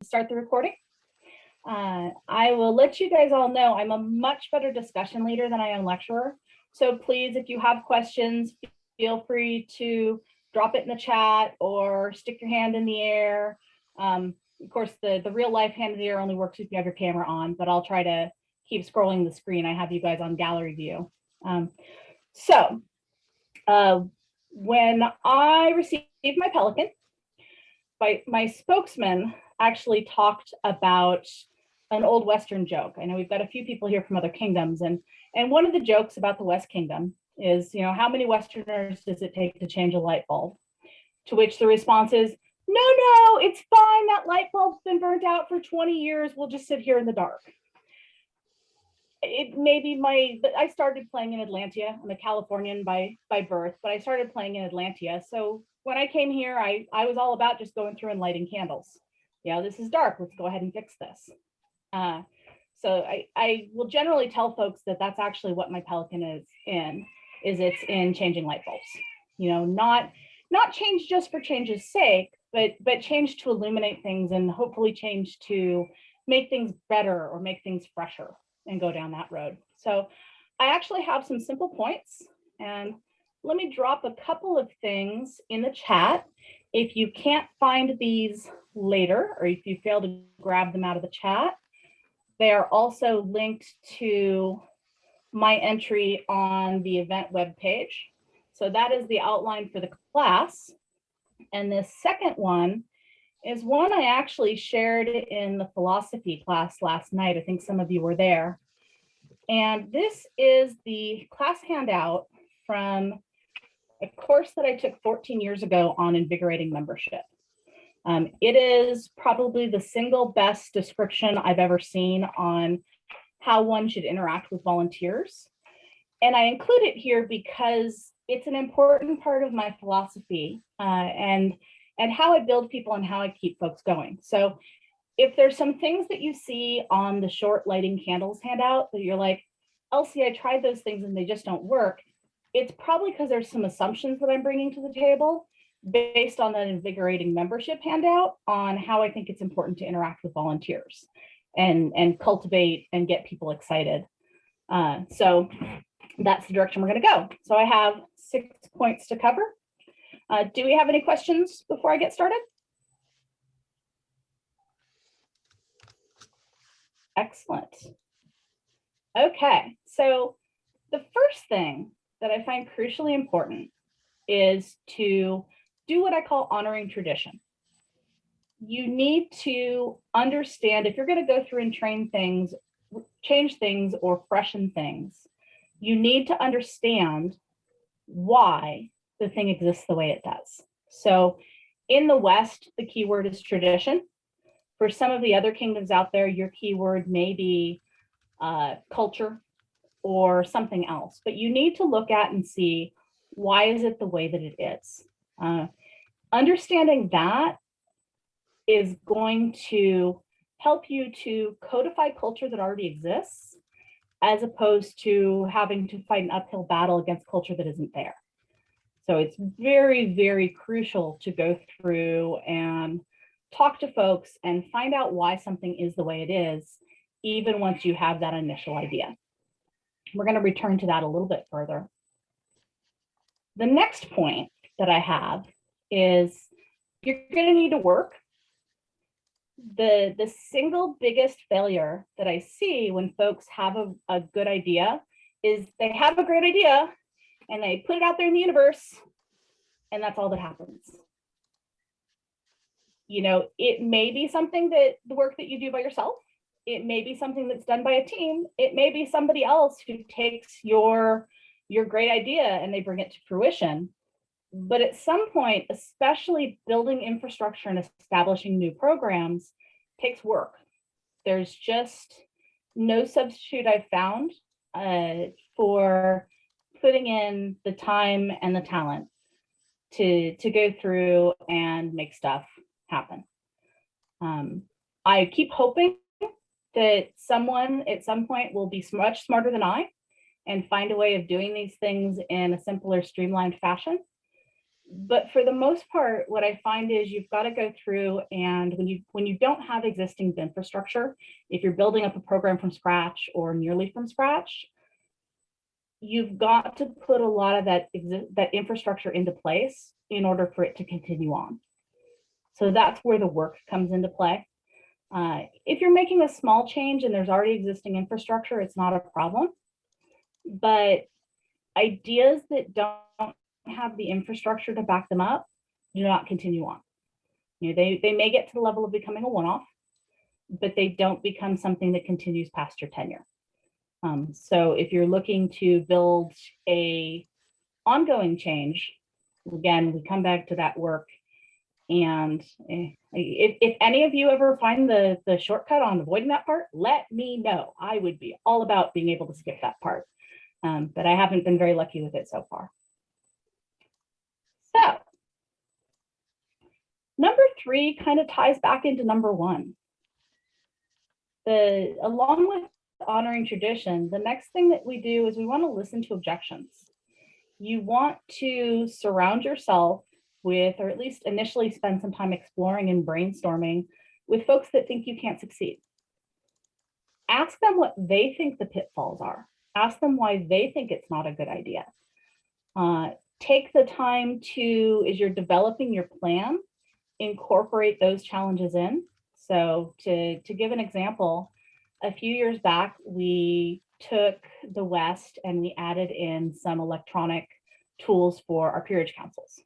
start the recording. I will let you guys all know I'm a much better discussion leader than I am lecturer. So please, if you have questions, feel free to drop it in the chat or stick your hand in the air. Of course, the real life hand in the air only works if you have your camera on, but I'll try to keep scrolling the screen. I have you guys on gallery view. When I received my Pelican, my spokesman actually talked about an old Western joke. I know we've got a few people here from other kingdoms, and one of the jokes about the West Kingdom is, how many Westerners does it take to change a light bulb? To which the response is, no, it's fine. That light bulb's been burnt out for 20 years. We'll just sit here in the dark. It may be I started playing in Atlantia. I'm a Californian by birth, but I started playing in Atlantia. So when I came here, I was all about just going through and lighting candles. This is dark. Let's go ahead and fix this. So I will generally tell folks that that's actually what my Pelican is it's in changing light bulbs. Not change just for change's sake, but change to illuminate things and hopefully change to make things better or make things fresher and go down that road. So I actually have some simple points, and let me drop a couple of things in the chat. If you can't find these later, or if you fail to grab them out of the chat, they are also linked to my entry on the event webpage. So that is the outline for the class. And the second one is one I actually shared in the philosophy class last night. I think some of you were there. And this is the class handout from a course that I took 14 years ago on invigorating membership. It is probably the single best description I've ever seen on how one should interact with volunteers. And I include it here because it's an important part of my philosophy and how I build people and how I keep folks going. So if there's some things that you see on the short lighting candles handout that you're like, Elsie, I tried those things and they just don't work, it's probably because there's some assumptions that I'm bringing to the table based on that invigorating membership handout on how I think it's important to interact with volunteers and cultivate and get people excited. So that's the direction we're going to go. So I have 6 points to cover. Do we have any questions before I get started? Excellent. Okay, so the first thing that I find crucially important is to do what I call honoring tradition. You need to understand if you're going to go through and train things, change things, or freshen things, you need to understand why the thing exists the way it does. So in the West, the keyword is tradition. For some of the other kingdoms out there, your keyword may be culture or something else, but you need to look at and see, why is it the way that it is? Understanding that is going to help you to codify culture that already exists, as opposed to having to fight an uphill battle against culture that isn't there. So it's very, very crucial to go through and talk to folks and find out why something is the way it is, even once you have that initial idea. We're going to return to that a little bit further. The next point that I have is you're going to need to work. The single biggest failure that I see when folks have a good idea is they have a great idea and they put it out there in the universe, and that's all that happens. It may be something that the work that you do by yourself, it may be something that's done by a team, it may be somebody else who takes your great idea and they bring it to fruition. But at some point, especially building infrastructure and establishing new programs takes work. There's just no substitute I've found for putting in the time and the talent to go through and make stuff happen. I keep hoping that someone at some point will be much smarter than I and find a way of doing these things in a simpler, streamlined fashion. But for the most part, what I find is you've got to go through, and when you don't have existing infrastructure, if you're building up a program from scratch or nearly from scratch, you've got to put a lot of that infrastructure into place in order for it to continue on. So that's where the work comes into play. If you're making a small change and there's already existing infrastructure, it's not a problem. But ideas that don't have the infrastructure to back them up do not continue on. You know, they may get to the level of becoming a one-off, but they don't become something that continues past your tenure. So if you're looking to build a ongoing change, again, we come back to that work. And if any of you ever find the shortcut on avoiding that part, let me know. I would be all about being able to skip that part. But I haven't been very lucky with it so far. So number 3 kind of ties back into number 1. Along with honoring tradition, the next thing that we do is we want to listen to objections. You want to surround yourself with, or at least initially spend some time exploring and brainstorming with folks that think you can't succeed. Ask them what they think the pitfalls are. Ask them why they think it's not a good idea. Take the time to, as you're developing your plan, incorporate those challenges in. So to give an example, a few years back, we took the West and we added in some electronic tools for our peerage councils.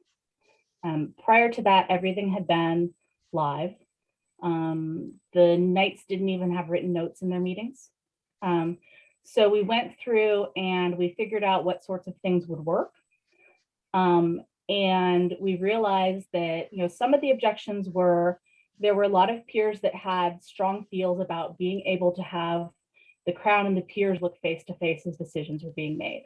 Prior to that, everything had been live. The Knights didn't even have written notes in their meetings. So we went through and we figured out what sorts of things would work. And we realized that, you know, some of the objections were, there were a lot of peers that had strong feels about being able to have the Crown and the peers look face to face as decisions were being made.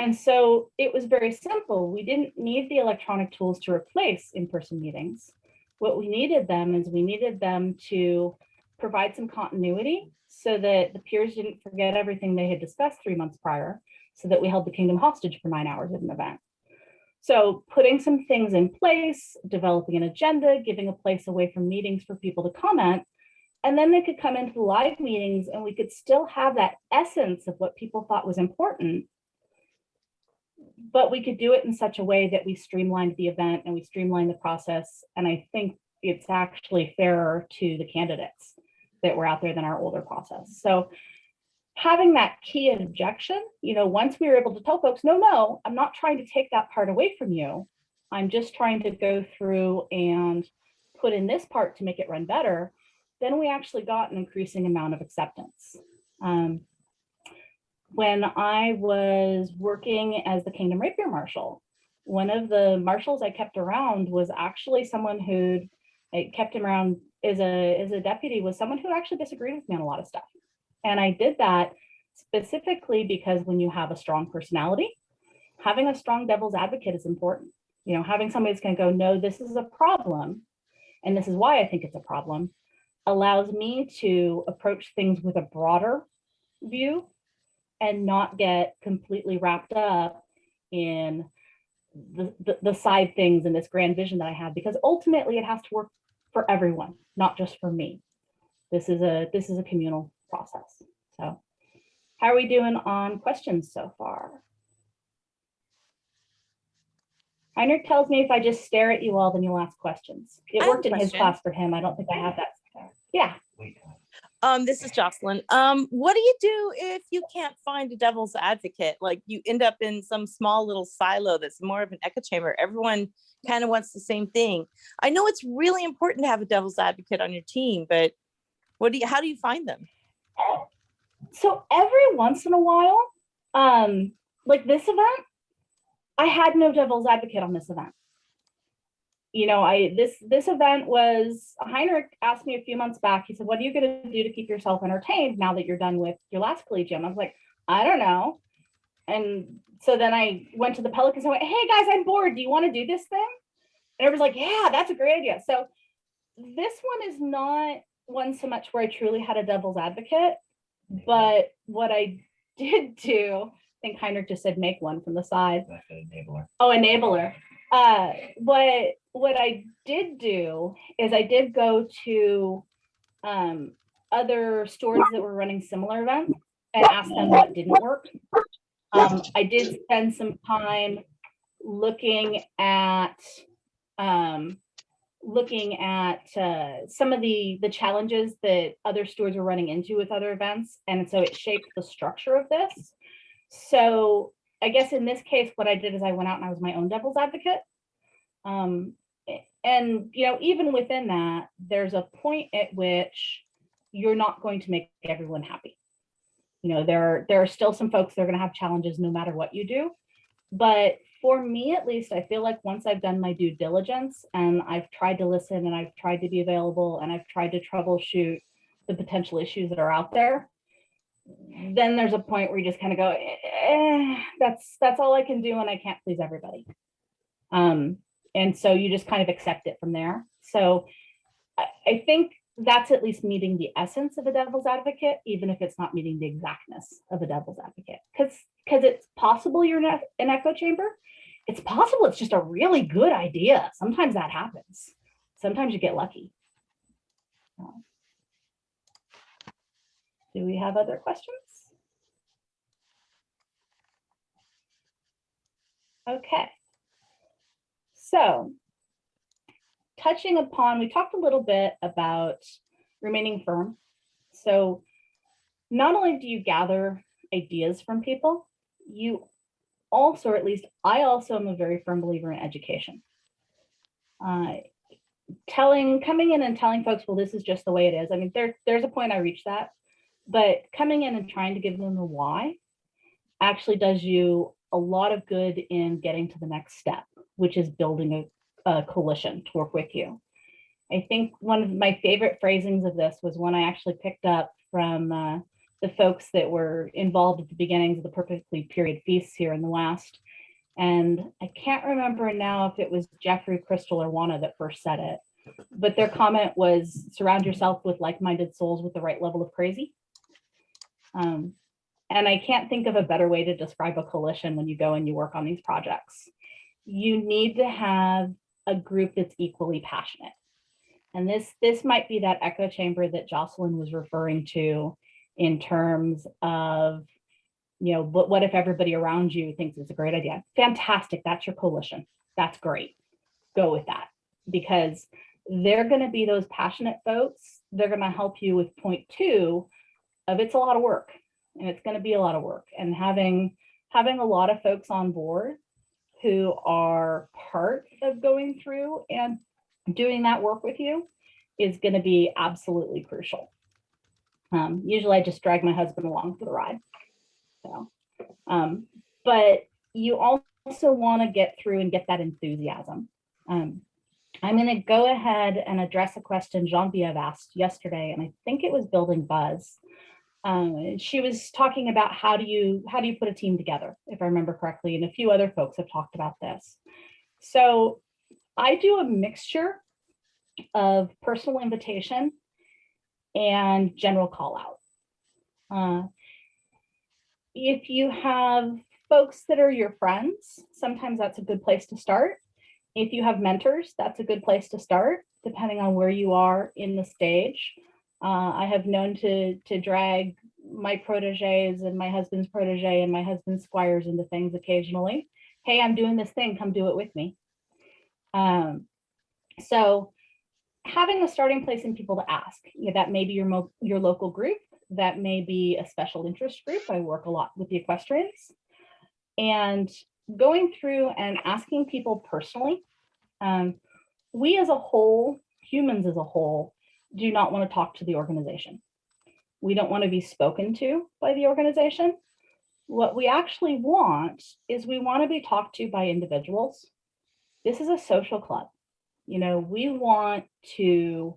And so it was very simple. We didn't need the electronic tools to replace in-person meetings. What we needed them is we needed them to provide some continuity so that the peers didn't forget everything they had discussed 3 months prior, so that we held the kingdom hostage for 9 hours at an event. So putting some things in place, developing an agenda, giving a place away from meetings for people to comment, and then they could come into the live meetings and we could still have that essence of what people thought was important, but we could do it in such a way that we streamlined the event and we streamlined the process. And I think it's actually fairer to the candidates that were out there than our older process. So having that key objection, you know, once we were able to tell folks, no, I'm not trying to take that part away from you. I'm just trying to go through and put in this part to make it run better. Then we actually got an increasing amount of acceptance. When I was working as the Kingdom Rapier Marshal, one of the marshals I kept around was actually someone who'd, I kept him around as a deputy, was someone who actually disagreed with me on a lot of stuff. And I did that specifically because when you have a strong personality, having a strong devil's advocate is important. You know, having somebody that's going to go, no, this is a problem, and this is why I think it's a problem, allows me to approach things with a broader view and not get completely wrapped up in the side things and this grand vision that I have, because ultimately it has to work for everyone, not just for me. This is a communal process. So how are we doing on questions so far? Heinrich tells me if I just stare at you all, then you'll ask questions. It worked in his class for him. I don't think I have that. Yeah. This is Jocelyn. What do you do if you can't find a devil's advocate? Like you end up in some small little silo that's more of an echo chamber. Everyone kind of wants the same thing. I know it's really important to have a devil's advocate on your team, but how do you find them? So every once in a while, like this event, I had no devil's advocate on this event. You know, this event was, Heinrich asked me a few months back, he said, what are you going to do to keep yourself entertained now that you're done with your last collegium? I was like, I don't know. And so then I went to the Pelicans and went, hey guys, I'm bored. Do you want to do this thing? And everybody's like, yeah, that's a great idea. So this one is not one so much where I truly had a devil's advocate, but what I did do, I think Heinrich just said make one from the side. That's an enabler. Oh, enabler. What I did do is I did go to other stores that were running similar events and ask them what didn't work. I did spend some time looking at some of the challenges that other stores are running into with other events, and so it shaped the structure of this. So I guess in this case, what I did is I went out and I was my own devil's advocate. And even within that, there's a point at which you're not going to make everyone happy. There are still some folks that are going to have challenges no matter what you do. But for me, at least, I feel like once I've done my due diligence and I've tried to listen and I've tried to be available and I've tried to troubleshoot the potential issues that are out there, then there's a point where you just kind of go, that's all I can do and I can't please everybody. And so you just kind of accept it from there. So I think that's at least meeting the essence of a devil's advocate, even if it's not meeting the exactness of a devil's advocate. Because it's possible you're in an echo chamber. It's possible it's just a really good idea. Sometimes that happens. Sometimes you get lucky. Do we have other questions? Okay. So touching upon, we talked a little bit about remaining firm. So not only do you gather ideas from people, you also, or at least I also am a very firm believer in education. Coming in and telling folks, well, this is just the way it is. I mean, there's a point I reached that, but coming in and trying to give them the why actually does you a lot of good in getting to the next step, which is building a coalition to work with you. I think one of my favorite phrasings of this was one I actually picked up from the folks that were involved at the beginnings of the Perfectly Period Feasts here in the West. And I can't remember now if it was Jeffrey, Crystal, or Juana that first said it, but their comment was, surround yourself with like-minded souls with the right level of crazy. And I can't think of a better way to describe a coalition when you go and you work on these projects. You need to have a group that's equally passionate. And this might be that echo chamber that Jocelyn was referring to in terms of, but what if everybody around you thinks it's a great idea? Fantastic, that's your coalition. That's great. Go with that, because they're going to be those passionate folks. They're going to help you with point 2 of it's a lot of work, and it's going to be a lot of work. And having a lot of folks on board who are part of going through and doing that work with you is going to be absolutely crucial. Usually I just drag my husband along for the ride. So, but you also want to get through and get that enthusiasm. I'm going to go ahead and address a question Genevieve asked yesterday, and I think it was building buzz. She was talking about how do you put a team together, if I remember correctly, and a few other folks have talked about this. So I do a mixture of personal invitation and general call out. If you have folks that are your friends, sometimes that's a good place to start. If you have mentors, that's a good place to start, depending on where you are in the stage. I have known to drag my proteges and my husband's protege and my husband's squires into things occasionally. Hey, I'm doing this thing, come do it with me. So having a starting place and people to ask, that may be your local group, that may be a special interest group. I work a lot with the equestrians, and going through and asking people personally. We as a whole, humans as a whole, do not want to talk to the organization. We don't want to be spoken to by the organization. What we actually want is we want to be talked to by individuals. This is a social club. We want to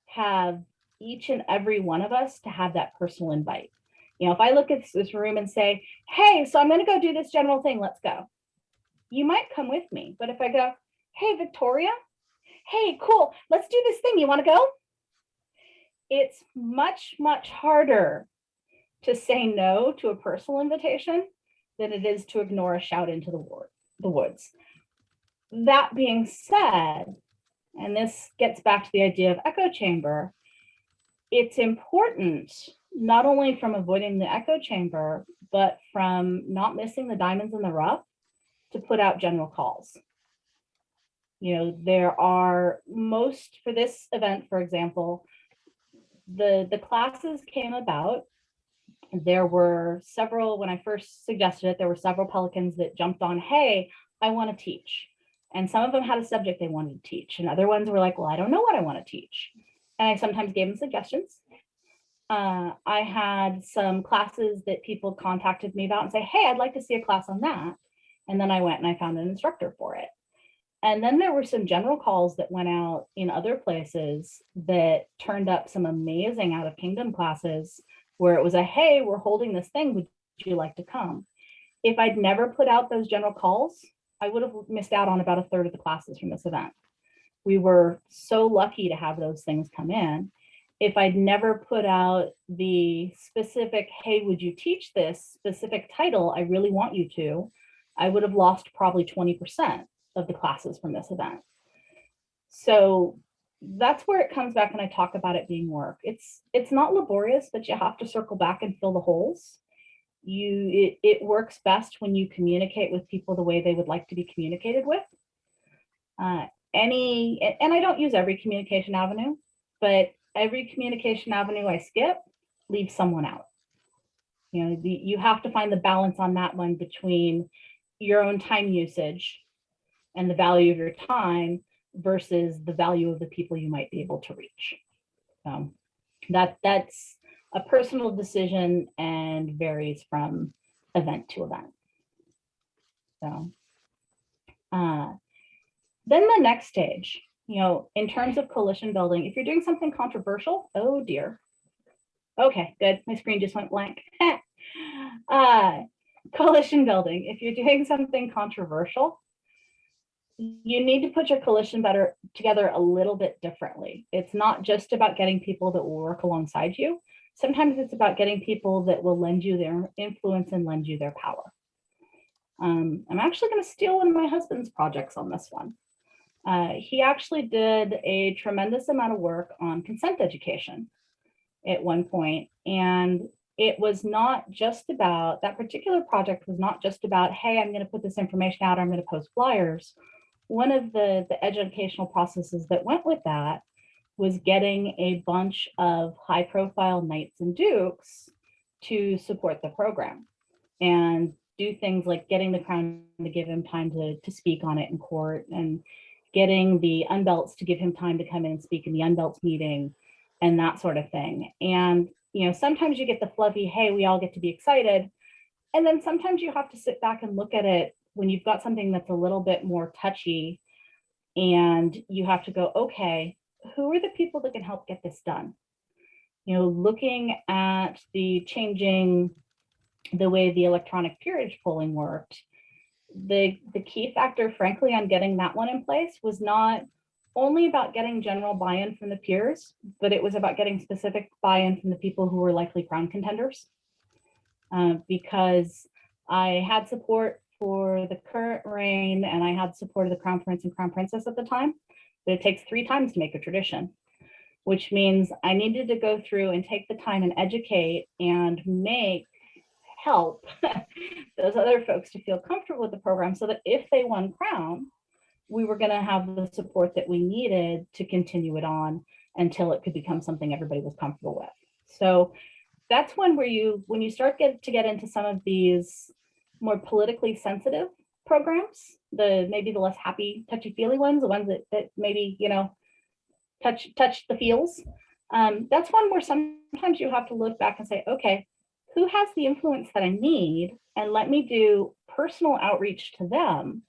have each and every one of us to have that personal invite. If I look at this room and say, hey, so I'm going to go do this general thing, let's go. You might come with me, but if I go, hey, Victoria, hey, cool, let's do this thing, you want to go? It's much, much harder to say no to a personal invitation than it is to ignore a shout into the woods. That being said, and this gets back to the idea of echo chamber, it's important not only from avoiding the echo chamber, but from not missing the diamonds in the rough to put out general calls. You know, there are most, for this event, for example, the classes came about. There were several, when I first suggested it, there were several Pelicans that jumped on, hey, I want to teach. And some of them had a subject they wanted to teach. And other ones were like, well, I don't know what I want to teach. And I sometimes gave them suggestions. I had some classes that people contacted me about and say, hey, I'd like to see a class on that. And then I went and I found an instructor for it. And then there were some general calls that went out in other places that turned up some amazing out of kingdom classes where it was a, hey, we're holding this thing, would you like to come? If I'd never put out those general calls, I would have missed out on about a third of the classes from this event. We were so lucky to have those things come in. If I'd never put out the specific, hey, would you teach this specific title? I really want you to, I would have lost probably 20% of the classes from this event. So that's where it comes back when I talk about it being work. It's not laborious, but you have to circle back and fill the holes. It works best when you communicate with people the way they would like to be communicated with. And I don't use every communication avenue, but every communication avenue I skip leaves someone out. You know, you have to find the balance on that one between your own time usage and the value of your time versus the value of the people you might be able to reach. That's a personal decision and varies from event to event. So then the next stage, you know, in terms of coalition building, if you're doing something controversial, oh dear. Okay, good. My screen just went blank. Coalition building, if you're doing something controversial, you need to put your coalition together a little bit differently. It's not just about getting people that will work alongside you. Sometimes it's about getting people that will lend you their influence and lend you their power. I'm actually going to steal one of my husband's projects on this one. He actually did a tremendous amount of work on consent education at one point, and it was not just about, that particular project was not just about, hey, I'm going to put this information out, I'm going to post flyers. One of the educational processes that went with that was getting a bunch of high profile knights and dukes to support the program and do things like getting the crown to give him time to speak on it in court, and getting the unbelts to give him time to come in and speak in the unbelts meeting and that sort of thing. And, you know, sometimes you get the fluffy, hey, we all get to be excited. And then sometimes you have to sit back and look at it when you've got something that's a little bit more touchy, and you have to go, okay, who are the people that can help get this done? You know, looking at the changing the way the electronic peerage polling worked, the key factor, frankly, on getting that one in place was not only about getting general buy-in from the peers, but it was about getting specific buy-in from the people who were likely crown contenders. Because I had support for the current reign and I had support of the crown prince and crown princess at the time, but it takes 3 times to make a tradition, which means I needed to go through and take the time and educate and help those other folks to feel comfortable with the program, so that if they won crown, we were going to have the support that we needed to continue it on until it could become something everybody was comfortable with. So that's when when you start to get into some of these more politically sensitive programs, maybe the less happy, touchy-feely ones, the ones that maybe, you know, touch the feels. That's one where sometimes you have to look back and say, okay, who has the influence that I need? And let me do personal outreach to them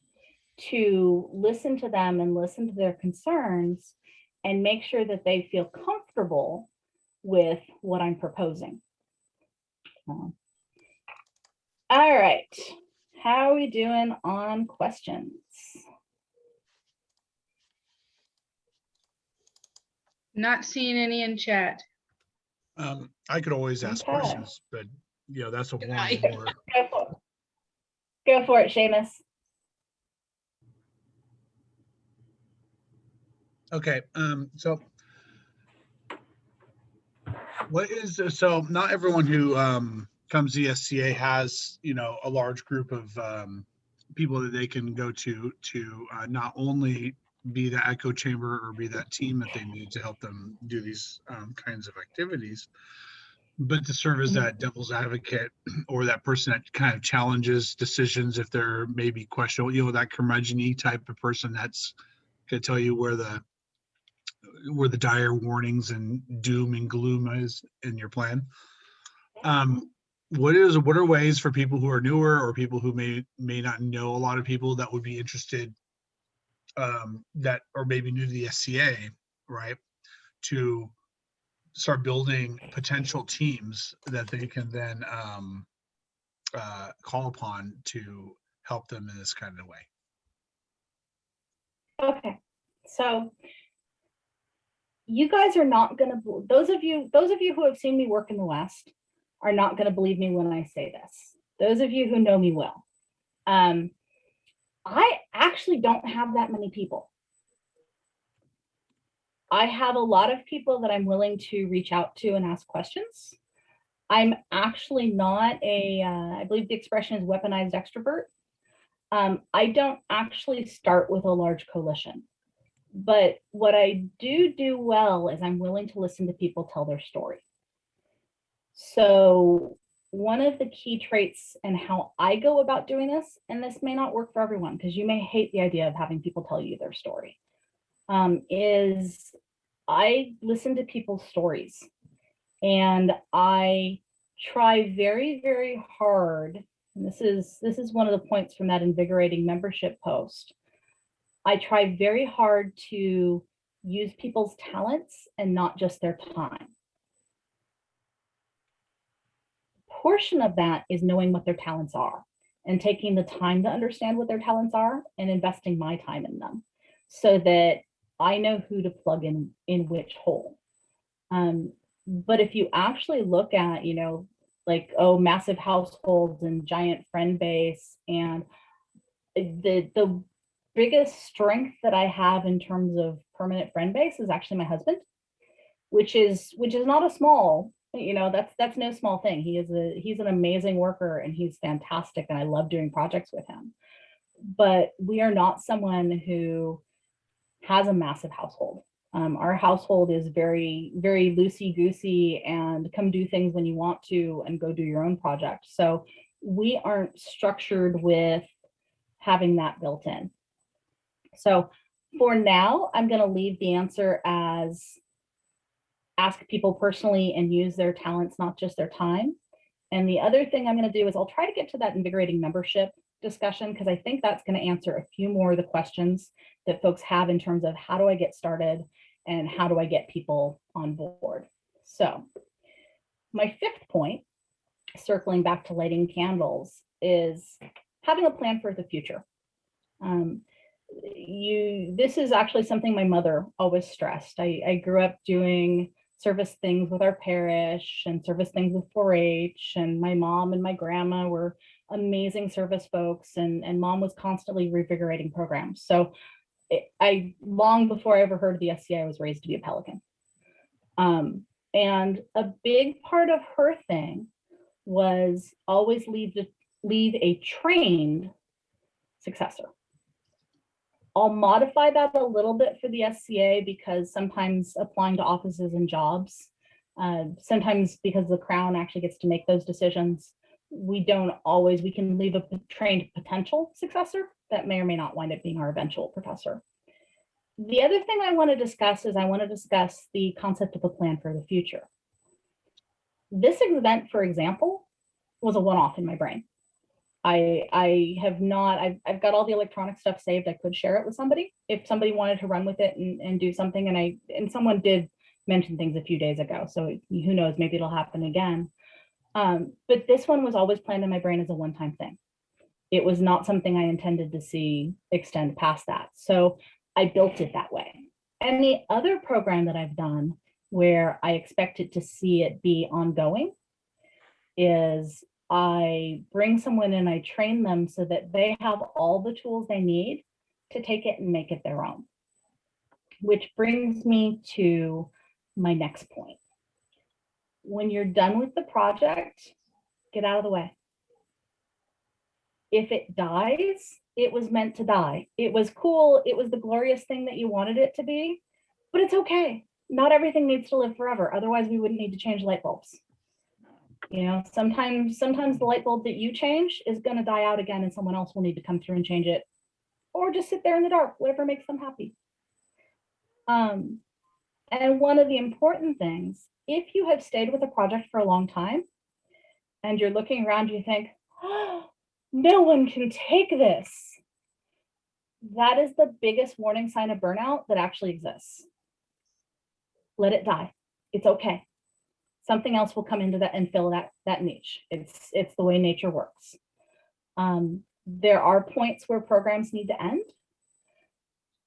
to listen to them and listen to their concerns and make sure that they feel comfortable with what I'm proposing. All right, how are we doing on questions? Not seeing any in chat. I could always ask Okay. questions, but you know, that's a one more. Go for it, Seamus. Okay, so so not everyone who comes to the SCA has, a large group of people that they can go to not only be the echo chamber or be that team that they need to help them do these kinds of activities, but to serve as Mhm. that devil's advocate or that person that kind of challenges decisions if they're maybe questionable, that curmudgeon type of person that's going to tell you where the dire warnings and doom and gloom is in your plan. What are ways for people who are newer or people who may not know a lot of people that would be interested, that or maybe new to the SCA, right, to start building potential teams that they can then call upon to help them in this kind of way? Okay, so you guys are not going to, those of you who have seen me work in the West are not going to believe me when I say this. Those of you who know me well. I actually don't have that many people. I have a lot of people that I'm willing to reach out to and ask questions. I'm actually not I believe the expression is weaponized extrovert. I don't actually start with a large coalition. But what I do well is I'm willing to listen to people tell their story. So one of the key traits and how I go about doing this, and this may not work for everyone because you may hate the idea of having people tell you their story, is I listen to people's stories and I try very, very hard. And this is one of the points from that invigorating membership post. I try very hard to use people's talents and not just their time. Portion of that is knowing what their talents are and taking the time to understand what their talents are and investing my time in them so that I know who to plug in which hole. But if you actually look at, like, massive households and giant friend base, and the biggest strength that I have in terms of permanent friend base is actually my husband, which is not a small, that's no small thing. He's an amazing worker and he's fantastic and I love doing projects with him. But we are not someone who has a massive household. Our household is very, very loosey-goosey and come do things when you want to and go do your own project. So we aren't structured with having that built in. So for now, I'm going to leave the answer as ask people personally and use their talents, not just their time. And the other thing I'm going to do is I'll try to get to that invigorating membership discussion because I think that's going to answer a few more of the questions that folks have in terms of how do I get started and how do I get people on board. So my fifth point, circling back to lighting candles, is having a plan for the future. This is actually something my mother always stressed. I grew up doing service things with our parish and service things with 4-H, and my mom and my grandma were amazing service folks, and mom was constantly revigorating programs. So I long before I ever heard of the SCA, I was raised to be a Pelican. And a big part of her thing was always leave a trained successor. I'll modify that a little bit for the SCA because sometimes applying to offices and jobs, sometimes because the Crown actually gets to make those decisions, we can leave a trained potential successor that may or may not wind up being our eventual professor. The other thing I want to discuss is the concept of a plan for the future. This event, for example, was a one-off in my brain. I've got all the electronic stuff saved. I could share it with somebody if somebody wanted to run with it and do something. And someone did mention things a few days ago. So who knows, maybe it'll happen again. But this one was always planned in my brain as a one-time thing. It was not something I intended to see extend past that. So I built it that way. And the other program that I've done where I expected to see it be ongoing is I bring someone in, I train them so that they have all the tools they need to take it and make it their own. which brings me to my next point. When you're done with the project, get out of the way. If it dies, it was meant to die. It was cool. It was the glorious thing that you wanted it to be, but it's okay. Not everything needs to live forever. Otherwise, we wouldn't need to change light bulbs. You know, sometimes the light bulb that you change is going to die out again and someone else will need to come through and change it, or just sit there in the dark, whatever makes them happy. And one of the important things, if you have stayed with a project for a long time and you're looking around, you think, oh, no one can take this. That is the biggest warning sign of burnout that actually exists. Let it die. It's okay. Something else will come into that and fill that niche. It's the way nature works. There are points where programs need to end,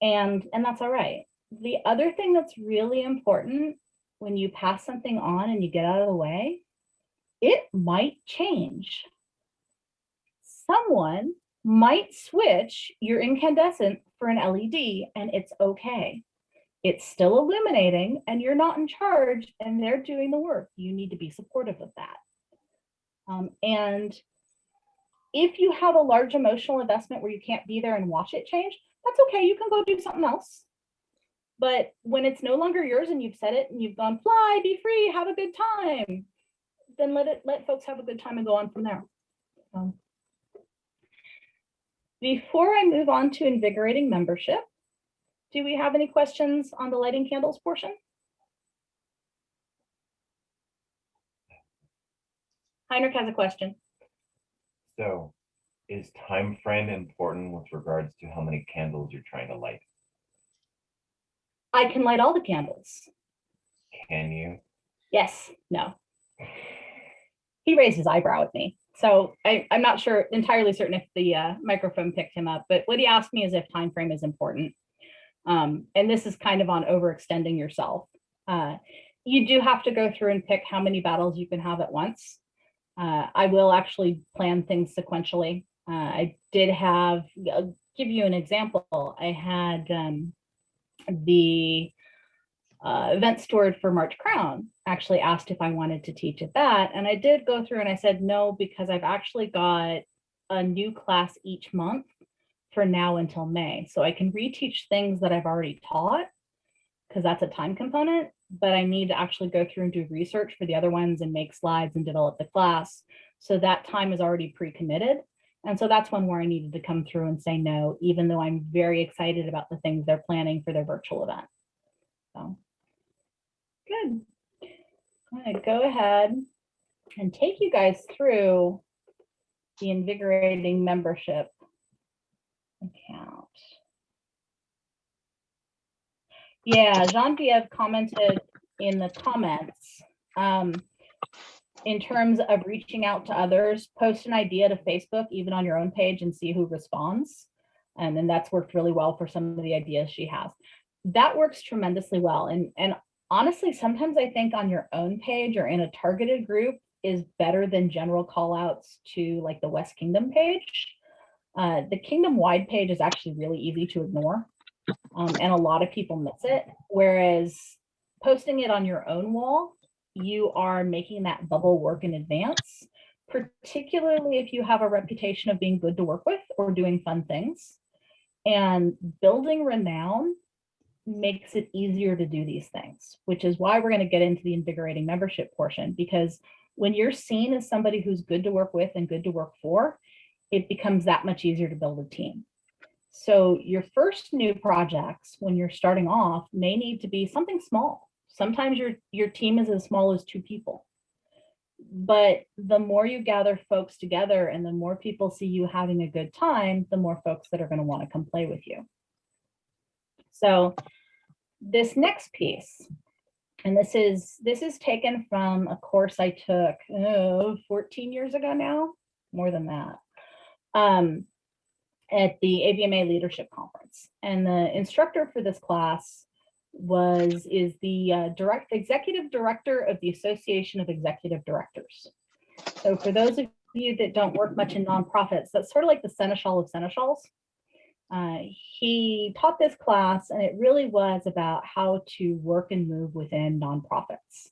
and that's all right. The other thing that's really important when you pass something on and you get out of the way, it might change. Someone might switch your incandescent for an LED, and it's okay. It's still illuminating and you're not in charge and they're doing the work. You need to be supportive of that. And if you have a large emotional investment where you can't be there and watch it change, that's okay. You can go do something else. But when it's no longer yours and you've said it and you've gone, fly, be free, have a good time, then let folks have a good time and go on from there. Before I move on to invigorating membership, do we have any questions on the lighting candles portion? Heinrich has a question. So is time frame important with regards to how many candles you're trying to light? I can light all the candles. Can you? Yes, no. He raised his eyebrow at me. So I'm not sure, entirely certain if the microphone picked him up, but what he asked me is if time frame is important. And this is kind of on overextending yourself. You do have to go through and pick how many battles you can have at once. I will actually plan things sequentially. I did have, I'll give you an example. I had the event steward for March Crown actually asked if I wanted to teach at that. And I did go through and I said no, because I've actually got a new class each month for now until May. So I can reteach things that I've already taught because that's a time component, but I need to actually go through and do research for the other ones and make slides and develop the class. So that time is already pre-committed. And so that's one where I needed to come through and say no, even though I'm very excited about the things they're planning for their virtual event. So good. I'm going to go ahead and take you guys through the invigorating membership account. Yeah, Genevieve commented in the comments, in terms of reaching out to others, post an idea to Facebook, even on your own page, and see who responds. And then that's worked really well for some of the ideas she has. That works tremendously well. And honestly, sometimes I think on your own page or in a targeted group is better than general call outs to like the West Kingdom page. The Kingdom wide page is actually really easy to ignore. And a lot of people miss it. Whereas posting it on your own wall, you are making that bubble work in advance, particularly if you have a reputation of being good to work with or doing fun things. And building renown makes it easier to do these things, which is why we're going to get into the invigorating membership portion, because when you're seen as somebody who's good to work with and good to work for, it becomes that much easier to build a team. So your first new projects, when you're starting off, may need to be something small. Sometimes your team is as small as 2 people. But the more you gather folks together and the more people see you having a good time, the more folks that are going to want to come play with you. So this next piece, and this is taken from a course I took 14 years ago now, more than that, at the AVMA Leadership Conference. And the instructor for this class is the executive director of the Association of Executive Directors. So for those of you that don't work much in nonprofits, that's sort of like the seneschal of seneschals. He taught this class, and it really was about how to work and move within nonprofits.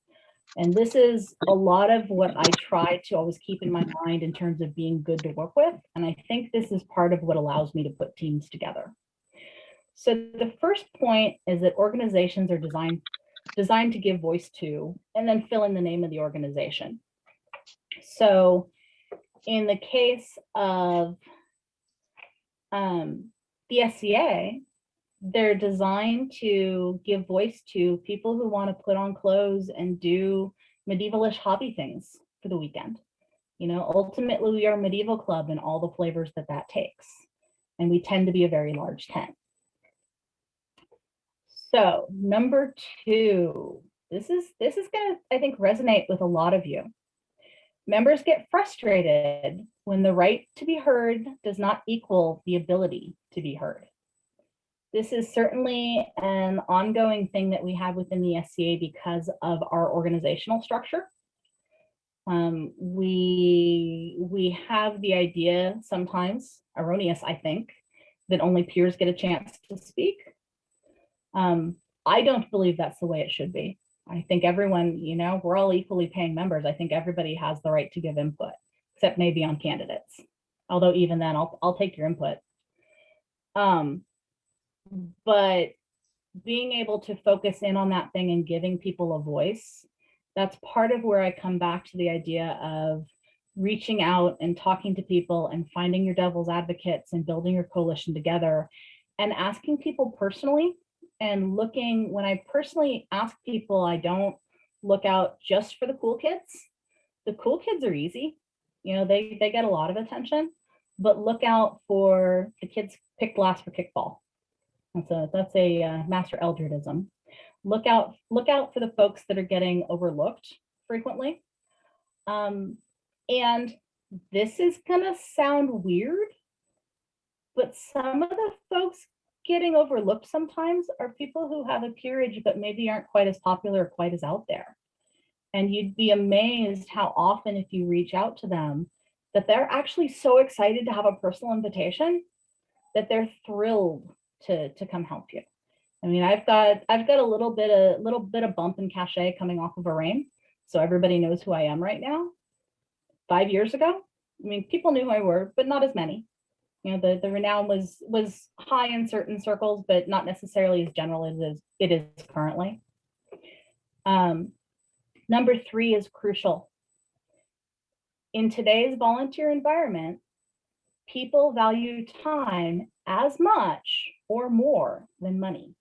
And this is a lot of what I try to always keep in my mind in terms of being good to work with. And I think this is part of what allows me to put teams together. So the first point is that organizations are designed to give voice to, and then fill in the name of the organization. So in the case of the SCA, they're designed to give voice to people who want to put on clothes and do medievalish hobby things for the weekend. You know, ultimately, we are a medieval club and all the flavors that that takes. And we tend to be a very large tent. So number 2, this is going to, I think, resonate with a lot of you. Members get frustrated when the right to be heard does not equal the ability to be heard. This is certainly an ongoing thing that we have within the SCA because of our organizational structure. We have the idea, sometimes erroneous, I think, that only peers get a chance to speak. I don't believe that's the way it should be. I think everyone, you know, we're all equally paying members. I think everybody has the right to give input, except maybe on candidates. Although even then, I'll take your input. But being able to focus in on that thing and giving people a voice, that's part of where I come back to the idea of reaching out and talking to people and finding your devil's advocates and building your coalition together and asking people personally. And looking, when I personally ask people, I don't look out just for the cool kids. The cool kids are easy. You know, they get a lot of attention, but look out for the kids picked last for kickball. That's a Master Eldredism. Look out for the folks that are getting overlooked frequently. And this is gonna sound weird, but some of the folks getting overlooked sometimes are people who have a peerage but maybe aren't quite as popular or quite as out there. And you'd be amazed how often, if you reach out to them, that they're actually so excited to have a personal invitation that they're thrilled to come help you. I mean, I've got a little bit of bump in cachet coming off of ARAIN, so everybody knows who I am right now. 5 years ago, I mean, people knew who I were, but not as many. You know, the renown was high in certain circles, but not necessarily as general as it is currently. Number 3 is crucial. In today's volunteer environment, people value time as much or more than money.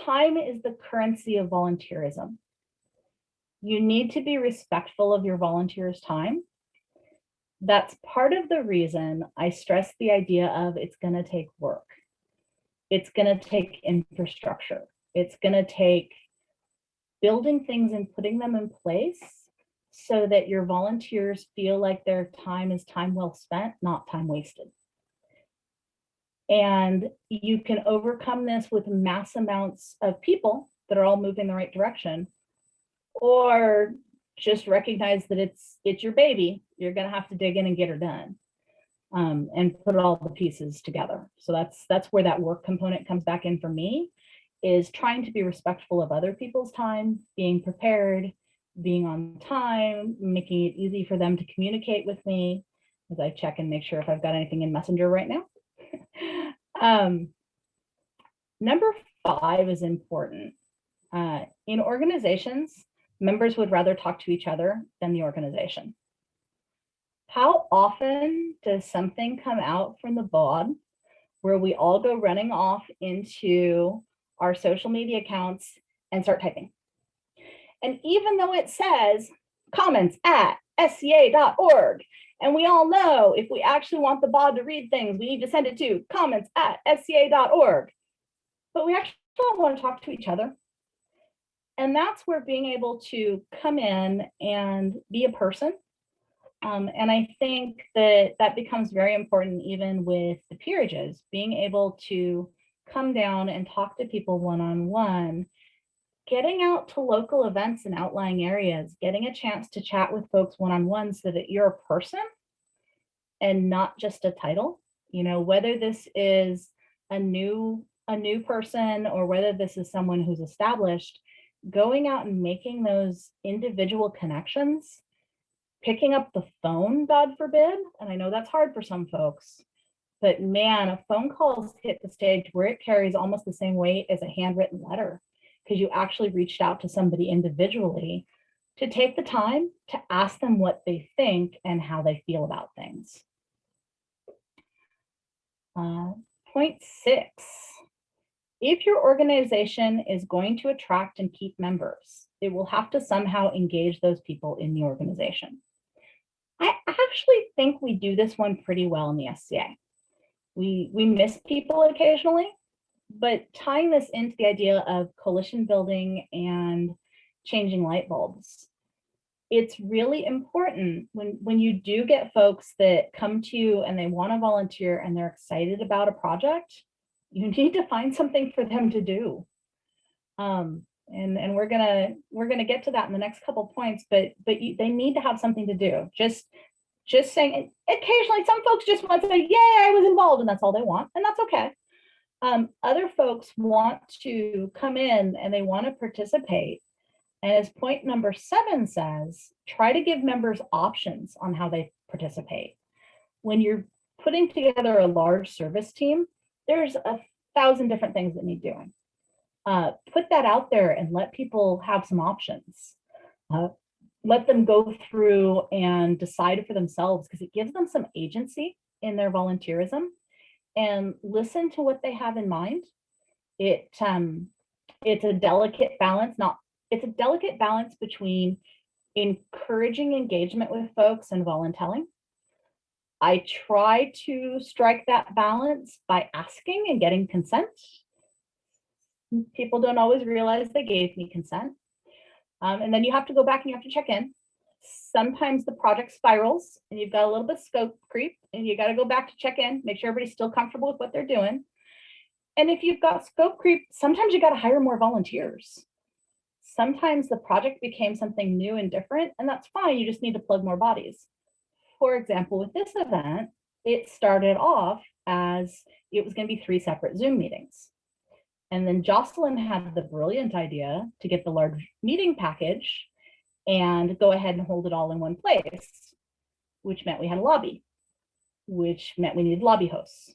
Time is the currency of volunteerism. You need to be respectful of your volunteers' time. That's part of the reason I stress the idea of it's going to take work. It's going to take infrastructure. It's going to take building things and putting them in place so that your volunteers feel like their time is time well spent, not time wasted. And you can overcome this with mass amounts of people that are all moving in the right direction, or just recognize that it's your baby. You're going to have to dig in and get her done, and put all the pieces together. So that's where that work component comes back in for me, is trying to be respectful of other people's time, being prepared, being on time, making it easy for them to communicate with me as I check and make sure if I've got anything in Messenger right now. Number 5 is important. In organizations, members would rather talk to each other than the organization. How often does something come out from the bod where we all go running off into our social media accounts and start typing? And even though it says comments@sca.org, and we all know if we actually want the bod to read things, we need to send it to comments@sca.org, but we actually don't want to talk to each other. And that's where being able to come in and be a person. And I think that becomes very important even with the peerages, being able to come down and talk to people one-on-one, getting out to local events in outlying areas, getting a chance to chat with folks one-on-one so that you're a person and not just a title. You know, whether this is a new person or whether this is someone who's established, going out and making those individual connections, picking up the phone, God forbid, and I know that's hard for some folks, but man, a phone call's hit the stage where it carries almost the same weight as a handwritten letter, because you actually reached out to somebody individually to take the time to ask them what they think and how they feel about things. Point 6, if your organization is going to attract and keep members, it will have to somehow engage those people in the organization. I actually think we do this one pretty well in the SCA. We miss people occasionally, but tying this into the idea of coalition building and changing light bulbs, it's really important when you do get folks that come to you and they want to volunteer and they're excited about a project, you need to find something for them to do. And we're gonna get to that in the next couple points, but they need to have something to do. Just saying, occasionally some folks just want to say, "Yay, I was involved," and that's all they want, and that's okay. Other folks want to come in and they want to participate. And as point number 7 says, try to give members options on how they participate. When you're putting together a large service team, there's 1,000 different things that need doing. Put that out there and let people have some options. Let them go through and decide for themselves, because it gives them some agency in their volunteerism, and listen to what they have in mind. It's a delicate balance, it's a delicate balance between encouraging engagement with folks and volunteering. I try to strike that balance by asking and getting consent. People don't always realize they gave me consent. And then you have to go back and you have to check in. Sometimes the project spirals and you've got a little bit of scope creep and you got to go back to check in, make sure everybody's still comfortable with what they're doing. And if you've got scope creep, sometimes you got to hire more volunteers. Sometimes the project became something new and different, and that's fine. You just need to plug more bodies. For example, with this event, it started off as it was going to be 3 separate Zoom meetings. And then Jocelyn had the brilliant idea to get the large meeting package and go ahead and hold it all in one place, which meant we had a lobby, which meant we needed lobby hosts.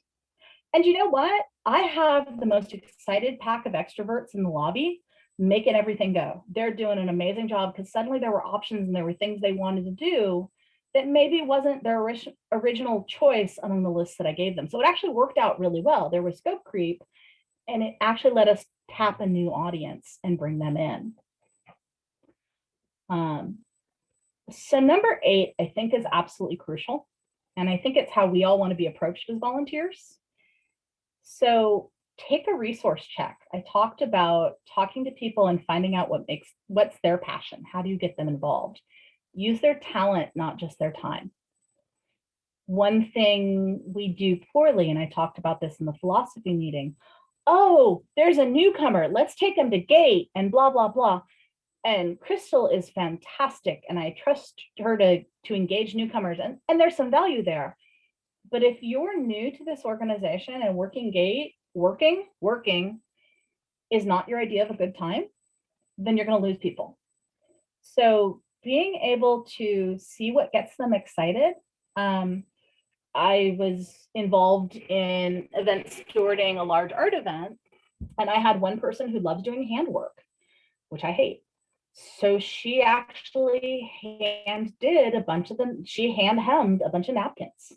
And you know what? I have the most excited pack of extroverts in the lobby making everything go. They're doing an amazing job because suddenly there were options and there were things they wanted to do that maybe wasn't their original choice among the lists that I gave them. So it actually worked out really well. There was scope creep, and it actually let us tap a new audience and bring them in. So number 8, I think, is absolutely crucial. And I think it's how we all want to be approached as volunteers. So take a resource check. I talked about talking to people and finding out what's their passion. How do you get them involved? Use their talent, not just their time. One thing we do poorly, and I talked about this in the philosophy meeting, oh, there's a newcomer, let's take them to GATE and blah, blah, blah. And Crystal is fantastic, and I trust her to engage newcomers, and there's some value there. But if you're new to this organization and working GATE, working is not your idea of a good time, then you're going to lose people. So being able to see what gets them excited. I was involved in event stewarding a large art event, and I had one person who loves doing handwork, which I hate. So she actually hand-hemmed a bunch of napkins.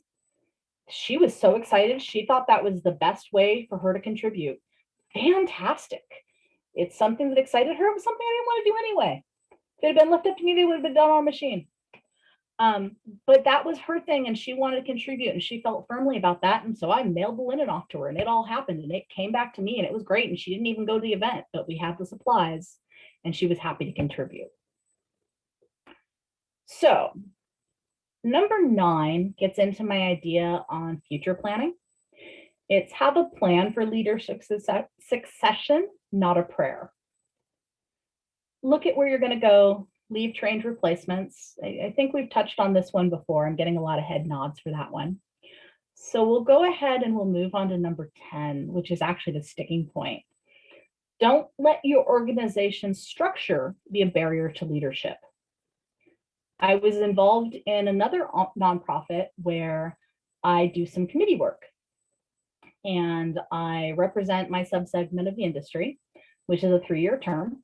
She was so excited. She thought that was the best way for her to contribute. Fantastic. It's something that excited her. It was something I didn't want to do anyway. If it had been left up to me, they would have been done on a machine. But that was her thing, and she wanted to contribute, and she felt firmly about that. And so I mailed the linen off to her, and it all happened, and it came back to me, and it was great. And she didn't even go to the event, but we had the supplies, and she was happy to contribute. So number 9 gets into my idea on future planning. It's have a plan for leadership succession, not a prayer. Look at where you're going to go, leave trained replacements. I think we've touched on this one before. I'm getting a lot of head nods for that one. So we'll go ahead and we'll move on to number 10, which is actually the sticking point. Don't let your organization's structure be a barrier to leadership. I was involved in another nonprofit where I do some committee work, and I represent my subsegment of the industry, which is a 3-year term.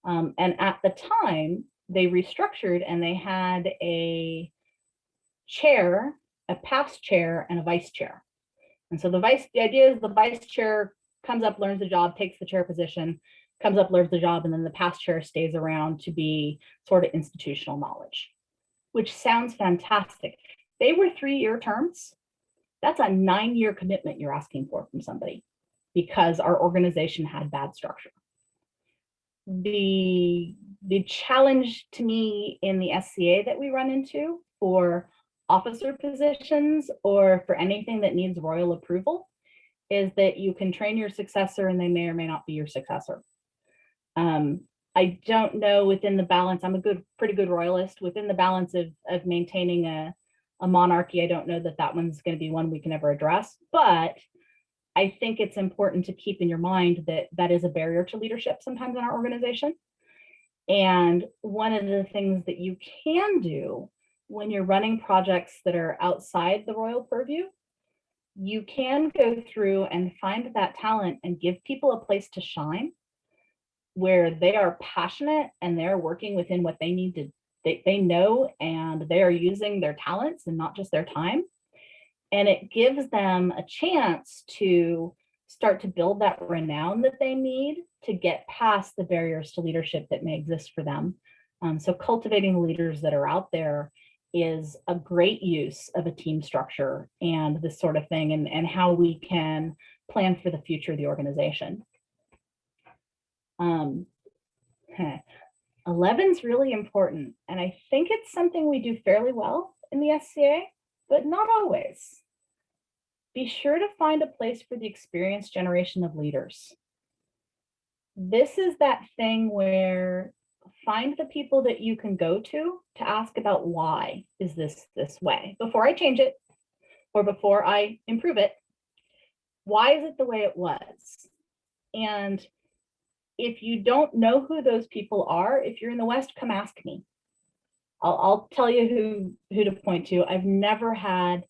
And at the time, they restructured and they had a chair, a past chair, and a vice chair. And so the idea is the vice chair comes up, learns the job, takes the chair position, comes up, learns the job, and then the past chair stays around to be sort of institutional knowledge, which sounds fantastic. They were 3-year terms. That's a 9-year commitment you're asking for from somebody because our organization had bad structure. The challenge to me in the SCA that we run into for officer positions or for anything that needs royal approval is that you can train your successor and they may or may not be your successor. I don't know within the balance, I'm a pretty good royalist, within the balance of maintaining a monarchy, I don't know that that one's going to be one we can ever address, but I think it's important to keep in your mind that that is a barrier to leadership sometimes in our organization. And one of the things that you can do when you're running projects that are outside the royal purview, you can go through and find that talent and give people a place to shine where they are passionate and they're working within what they need to, they know, and they are using their talents and not just their time. And it gives them a chance to start to build that renown that they need to get past the barriers to leadership that may exist for them. So cultivating the leaders that are out there is a great use of a team structure and this sort of thing, and how we can plan for the future of the organization. 11's really important, and I think it's something we do fairly well in the SCA, but not always. Be sure to find a place for the experienced generation of leaders. This is that thing where find the people that you can go to ask about why is this way before I change it or before I improve it. Why is it the way it was? And if you don't know who those people are, if you're in the West, come ask me. I'll tell you who to point to. I've never had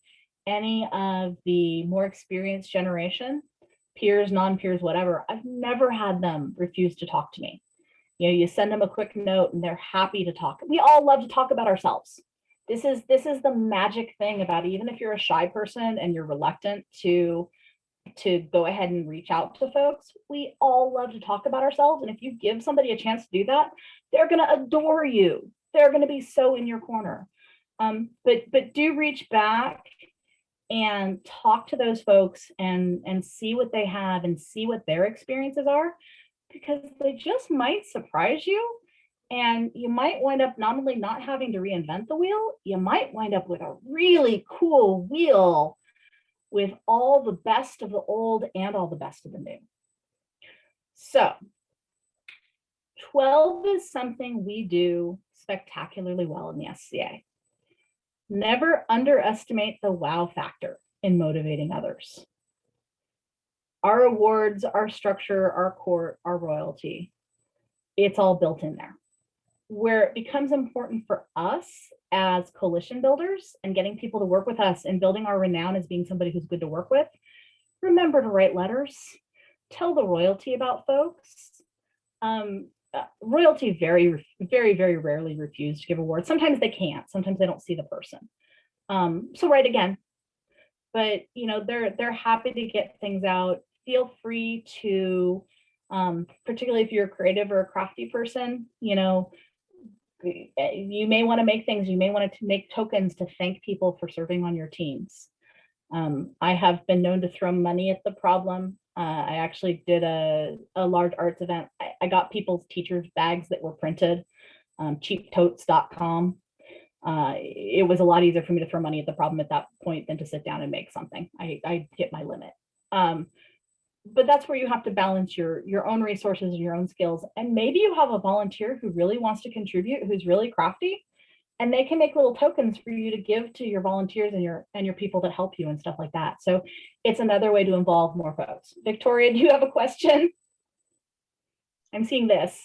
any of the more experienced generation, peers, non-peers, whatever, I've never had them refuse to talk to me. You know, you send them a quick note and they're happy to talk. We all love to talk about ourselves. This is the magic thing about, even if you're a shy person and you're reluctant to go ahead and reach out to folks, we all love to talk about ourselves. And if you give somebody a chance to do that, they're going to adore you. They're going to be so in your corner. But do reach back and talk to those folks and see what they have and see what their experiences are, because they just might surprise you. And you might wind up not only not having to reinvent the wheel, you might wind up with a really cool wheel with all the best of the old and all the best of the new. So 12 is something we do spectacularly well in the SCA. Never underestimate the wow factor in motivating others. Our awards, our structure, our court, our royalty, it's all built in there. Where it becomes important for us as coalition builders and getting people to work with us and building our renown as being somebody who's good to work with, remember to write letters, tell the royalty about folks. Royalty very, very rarely refuse to give awards. Sometimes they can't, sometimes they don't see the person. So write again, but you know, they're happy to get things out. Feel free to, particularly if you're a creative or a crafty person, you know, you may want to make things, you may want to make tokens to thank people for serving on your teams. I have been known to throw money at the problem. I actually did a large arts event. I got people's teachers' bags that were printed, cheaptotes.com. It was a lot easier for me to throw money at the problem at that point than to sit down and make something. I hit my limit. but that's where you have to balance your own resources and your own skills. And maybe you have a volunteer who really wants to contribute, who's really crafty, and they can make little tokens for you to give to your volunteers and your people that help you and stuff like that. So it's another way to involve more folks. Victoria, do you have a question? I'm seeing this.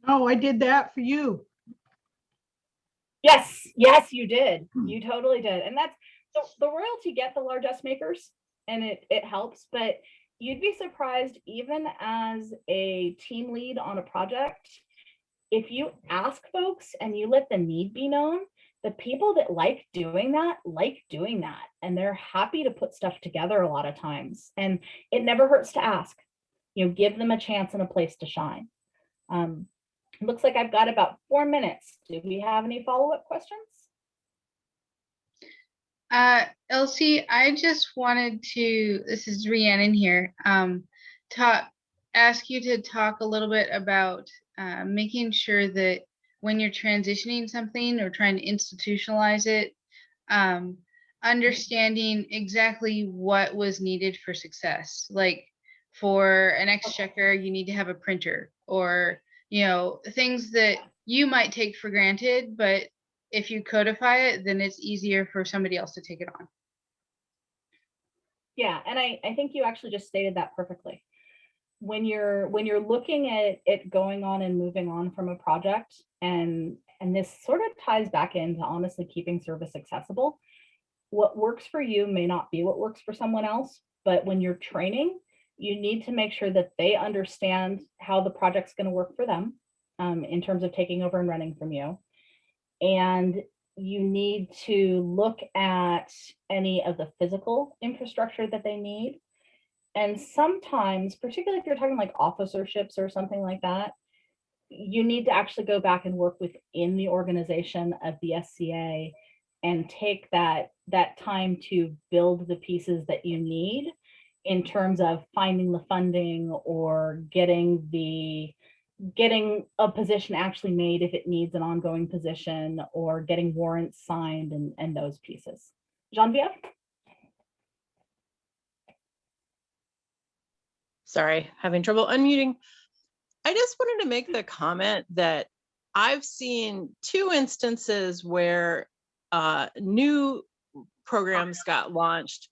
Oh, I did that for you. Yes, yes, you did. You totally did. And that's the royalty get the largesse makers, and it helps, but you'd be surprised, even as a team lead on a project, if you ask folks and you let the need be known, the people that like doing that, and they're happy to put stuff together a lot of times. And it never hurts to ask, give them a chance and a place to shine. It looks like I've got about 4 minutes. Do we have any follow-up questions? Elsie, I just wanted to, this is Rhiannon here, ask you to talk a little bit about making sure that when you're transitioning something or trying to institutionalize it, understanding exactly what was needed for success. Like for an exchequer, you need to have a printer, or things that you might take for granted, but if you codify it, then it's easier for somebody else to take it on. Yeah, and I think you actually just stated that perfectly. When you're looking at it going on and moving on from a project, and this sort of ties back into honestly keeping service accessible. What works for you may not be what works for someone else, but when you're training, you need to make sure that they understand how the project's going to work for them in terms of taking over and running from you. And you need to look at any of the physical infrastructure that they need. And sometimes, particularly if you're talking like officerships or something like that, you need to actually go back and work within the organization of the SCA and take that time to build the pieces that you need in terms of finding the funding or getting a position actually made if it needs an ongoing position, or getting warrants signed and those pieces. Genevieve? Sorry, having trouble unmuting. I just wanted to make the comment that I've seen 2 instances where new programs got launched,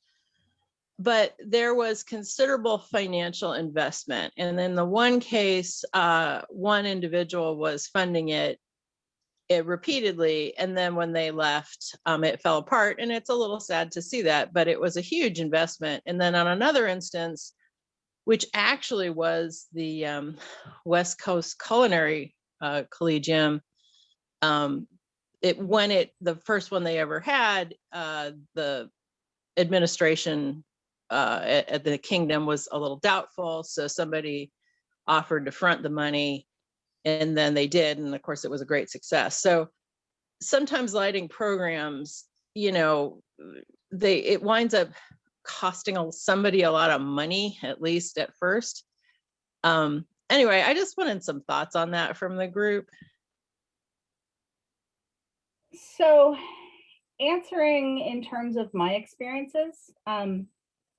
but there was considerable financial investment. And in the one case, one individual was funding it repeatedly. And then when they left, it fell apart. And it's a little sad to see that, but it was a huge investment. And then on another instance, which actually was the West Coast Culinary Collegium, the first one they ever had, the administration at the kingdom was a little doubtful, so somebody offered to front the money, and then they did, and of course it was a great success. So sometimes lighting programs, it winds up costing somebody a lot of money, at least at first. Anyway, I just wanted some thoughts on that from the group. So answering in terms of my experiences,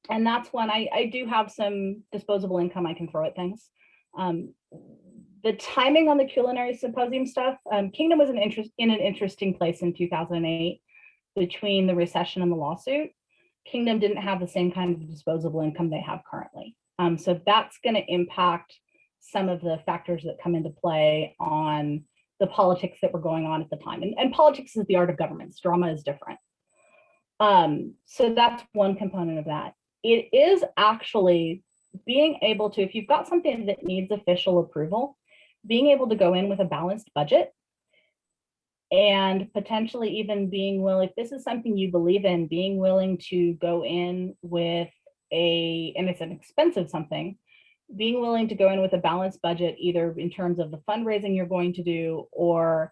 and that's when I do have some disposable income I can throw at things. The timing on the culinary symposium stuff, Kingdom was in an interesting place in 2008 between the recession and the lawsuit. Kingdom didn't have the same kind of disposable income they have currently. So that's going to impact some of the factors that come into play on the politics that were going on at the time. And politics is the art of governments. Drama is different. So that's one component of that. It is actually being able to, if you've got something that needs official approval, being able to go in with a balanced budget, and potentially even being willing, if this is something you believe in, being willing to go in with and it's an expensive something, being willing to go in with a balanced budget, either in terms of the fundraising you're going to do, or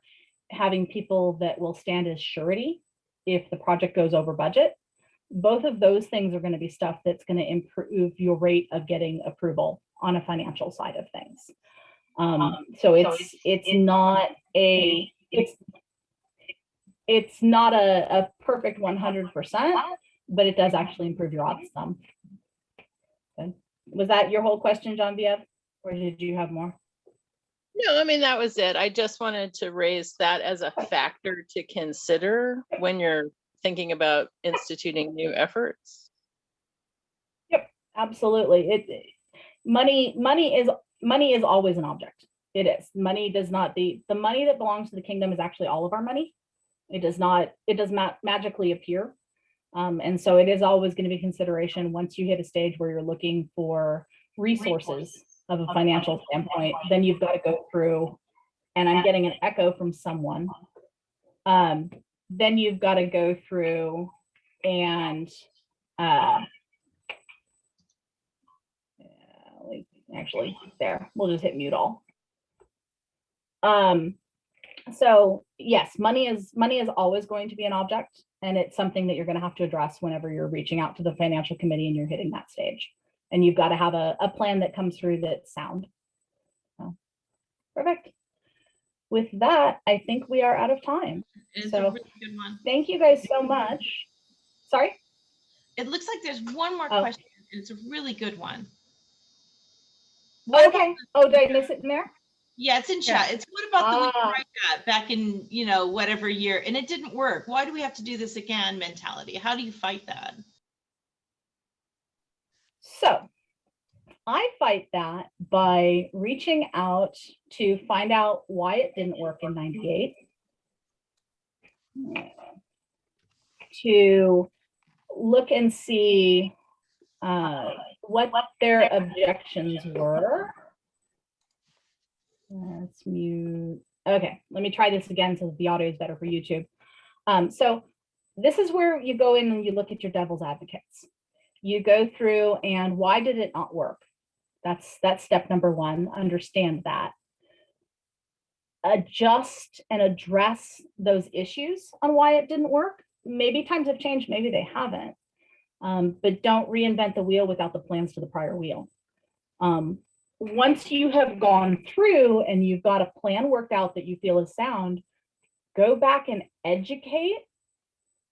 having people that will stand as surety if the project goes over budget. Both of those things are going to be stuff that's going to improve your rate of getting approval on a financial side of things. So it's not a perfect 100%, but it does actually improve your odds some. Good. Was that your whole question, Genevieve? Or did you have more? No, I mean, that was it. I just wanted to raise that as a factor to consider when you're thinking about instituting new efforts. Absolutely. Money is always an object. It is. Money does not, the money that belongs to the kingdom is actually all of our money. It does not magically appear. And so it is always going to be consideration once you hit a stage where you're looking for resources of a financial standpoint, then you've got to go through, and I'm getting an echo from someone. Then you've got to go through and actually there, we'll just hit mute all. So yes, money is always going to be an object, and it's something that you're going to have to address whenever you're reaching out to the financial committee and you're hitting that stage. And you've got to have a plan that comes through that's sound. So, perfect. With that, I think we are out of time. It's So, a really good one. Thank you guys so much. Sorry? It looks like there's one more Oh. question, and it's a really good one. Okay. Oh, did I miss it in there? Yeah, it's in chat. It's what about the way Ah. Greg got back in, whatever year, and it didn't work. Why do we have to do this again mentality? How do you fight that? So I fight that by reaching out to find out why it didn't work in 98. To look and see what their objections were. Let's mute. Okay, let me try this again so the audio is better for YouTube. So this is where you go in and you look at your devil's advocates. You go through and why did it not work? That's step number one. Understand that. Adjust and address those issues on why it didn't work. Maybe times have changed, maybe they haven't. But don't reinvent the wheel without the plans to the prior wheel. Once you have gone through and you've got a plan worked out that you feel is sound, go back and educate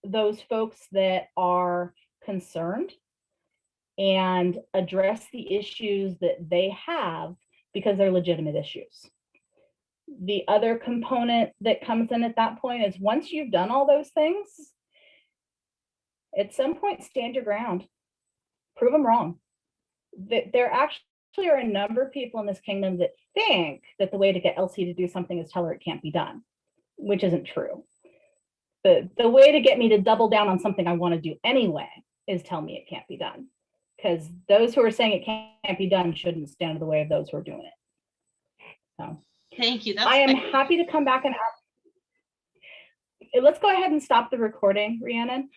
those folks that are concerned and address the issues that they have because they're legitimate issues. The other component that comes in at that point is once you've done all those things, at some point, stand your ground, prove them wrong. There actually are a number of people in this kingdom that think that the way to get Elsie to do something is tell her it can't be done, which isn't true. The way to get me to double down on something I want to do anyway is tell me it can't be done. Because those who are saying it can't be done shouldn't stand in the way of those who are doing it. So Thank you. I am happy to come back and have. Let's go ahead and stop the recording, Rhiannon.